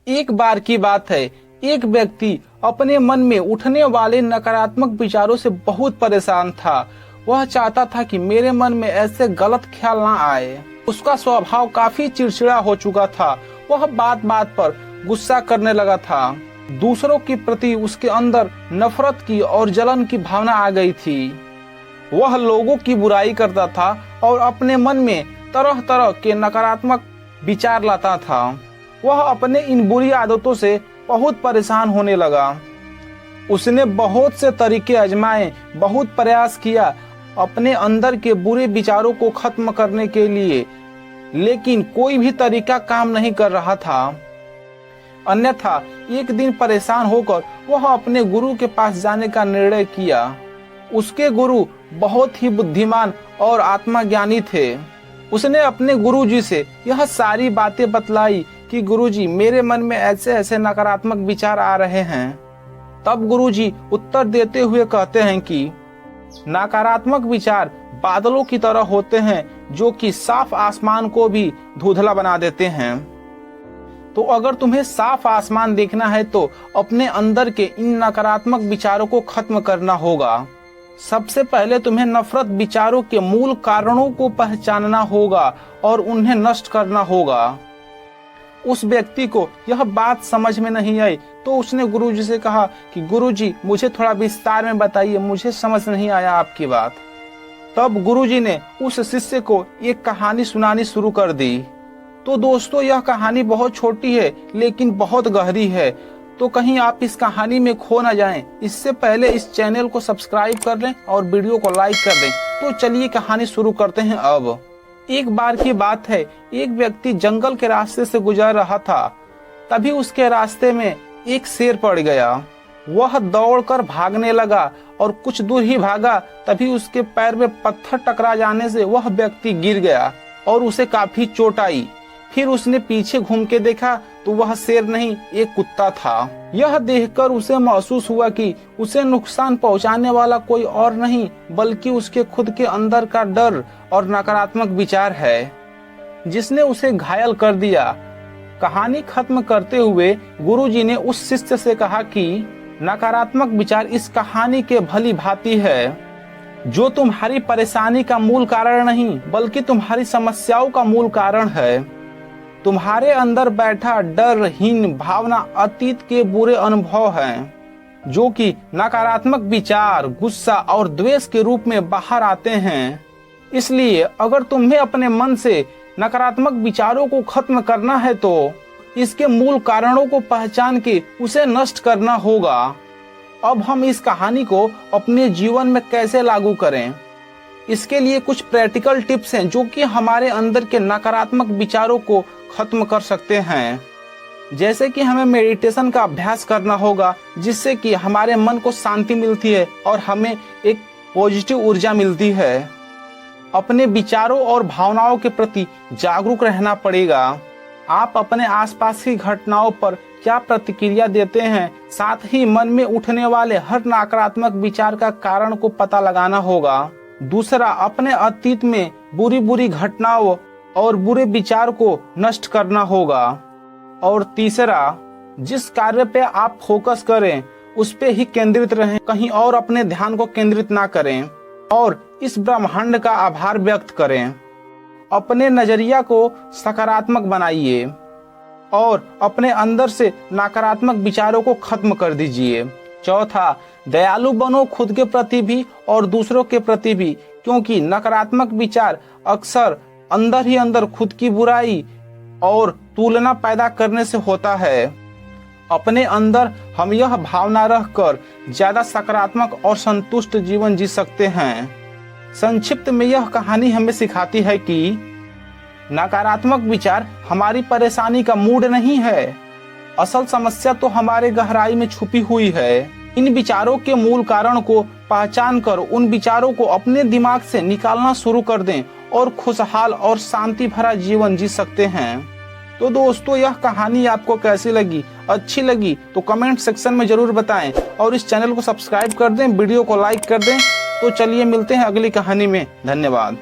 एक बार की बात है, एक व्यक्ति अपने मन में उठने वाले नकारात्मक विचारों से बहुत परेशान था। वह चाहता था कि मेरे मन में ऐसे गलत ख्याल ना आए। उसका स्वभाव काफी चिड़चिड़ा हो चुका था। वह बात बात पर गुस्सा करने लगा था। दूसरों के प्रति उसके अंदर नफरत की और जलन की भावना आ गई थी। वह लोगों की बुराई करता था और अपने मन में तरह तरह के नकारात्मक विचार लाता था। वह अपने इन बुरी आदतों से बहुत परेशान होने लगा। उसने बहुत से तरीके आजमाए, बहुत प्रयास किया अपने अंदर के बुरे विचारों को खत्म करने के लिए, लेकिन कोई भी तरीका काम नहीं कर रहा था। अन्यथा एक दिन परेशान होकर वह अपने गुरु के पास जाने का निर्णय किया। उसके गुरु बहुत ही बुद्धिमान और आत्मज्ञानी थे। उसने अपने गुरुजी से यह सारी बातें बतलाई कि गुरुजी, मेरे मन में ऐसे ऐसे नकारात्मक विचार आ रहे हैं। तब गुरुजी उत्तर देते हुए कहते हैं कि नकारात्मक विचार बादलों की तरह होते हैं जो कि साफ आसमान को भी धुंधला बना देते हैं। तो अगर तुम्हें साफ आसमान देखना है तो अपने अंदर के इन नकारात्मक विचारों को खत्म करना होगा। सबसे पहले तुम्हें नफरत विचारों के मूल कारणों को पहचानना होगा और उन्हें नष्ट करना होगा। उस व्यक्ति को यह बात समझ में नहीं आई तो उसने गुरुजी से कहा कि गुरुजी, मुझे थोड़ा विस्तार में बताइए, मुझे समझ नहीं आया आपकी बात। तब गुरुजी ने उस शिष्य को एक कहानी सुनानी शुरू कर दी। तो दोस्तों, यह कहानी बहुत छोटी है लेकिन बहुत गहरी है, तो कहीं आप इस कहानी में खो न जाएं। इससे पहले इस चैनल को सब्सक्राइब कर लें और वीडियो को लाइक कर दें। तो चलिए कहानी शुरू करते हैं। अब एक बार की बात है, एक व्यक्ति जंगल के रास्ते से गुजर रहा था। तभी उसके रास्ते में एक शेर पड़ गया। वह दौड़कर भागने लगा और कुछ दूर ही भागा, तभी उसके पैर में पत्थर टकरा जाने से वह व्यक्ति गिर गया और उसे काफी चोट आई। फिर उसने पीछे घूम के देखा तो वह शेर नहीं, एक कुत्ता था। यह देखकर उसे महसूस हुआ कि उसे नुकसान पहुंचाने वाला कोई और नहीं बल्कि उसके खुद के अंदर का डर और नकारात्मक विचार है, जिसने उसे घायल कर दिया। कहानी खत्म करते हुए गुरुजी ने उस शिष्य से कहा कि नकारात्मक विचार इस कहानी के भली भांति है, जो तुम्हारी परेशानी का मूल कारण नहीं बल्कि तुम्हारी समस्याओं का मूल कारण है। तुम्हारे अंदर बैठा डरहीन भावना अतीत के बुरे अनुभव हैं, जो कि नकारात्मक विचार, गुस्सा और द्वेष के रूप में बाहर आते हैं। इसलिए अगर तुम्हें अपने मन से नकारात्मक विचारों को खत्म करना है तो इसके मूल कारणों को पहचान के उसे नष्ट करना होगा। अब हम इस कहानी को अपने जीवन में कैसे लागू करें, इसके लिए कुछ प्रैक्टिकल टिप्स हैं जो कि हमारे अंदर के नकारात्मक विचारों को खत्म कर सकते हैं। जैसे कि हमें मेडिटेशन का अभ्यास करना होगा, जिससे कि हमारे मन को शांति मिलती है और हमें एक पॉजिटिव ऊर्जा मिलती है। अपने विचारों और भावनाओं के प्रति जागरूक रहना पड़ेगा। आप अपने आसपास की घटनाओं पर क्या प्रतिक्रिया देते हैं, साथ ही मन में उठने वाले हर नकारात्मक विचार का कारण को पता लगाना होगा। दूसरा, अपने अतीत में बुरी बुरी घटनाओं और बुरे विचार को नष्ट करना होगा। और तीसरा, जिस कार्य पे आप फोकस करें उस पे ही केंद्रित रहें, कहीं और अपने ध्यान को केंद्रित ना करें और इस ब्रह्मांड का आभार व्यक्त करें। अपने नजरिया को सकारात्मक बनाइए और अपने अंदर से नकारात्मक विचारों को खत्म कर दीजिए। चौथा, दयालु बनो खुद के प्रति भी और दूसरों के प्रति भी, क्योंकि नकारात्मक विचार अक्सर अंदर ही अंदर खुद की बुराई और तुलना पैदा करने से होता है। अपने अंदर हम यह भावना रखकर ज्यादा सकारात्मक और संतुष्ट जीवन जी सकते हैं। संक्षिप्त में यह कहानी हमें सिखाती है कि नकारात्मक विचार हमारी परेशानी का मूड नहीं है, असल समस्या तो हमारे गहराई में छुपी हुई है। इन विचारों के मूल कारण को पहचान कर उन विचारों को अपने दिमाग से निकालना शुरू कर दें और खुशहाल और शांति भरा जीवन जी सकते हैं। तो दोस्तों, यह कहानी आपको कैसी लगी? अच्छी लगी तो कमेंट सेक्शन में जरूर बताएं और इस चैनल को सब्सक्राइब कर दें, वीडियो को लाइक कर दें। तो चलिए मिलते हैं अगली कहानी में। धन्यवाद।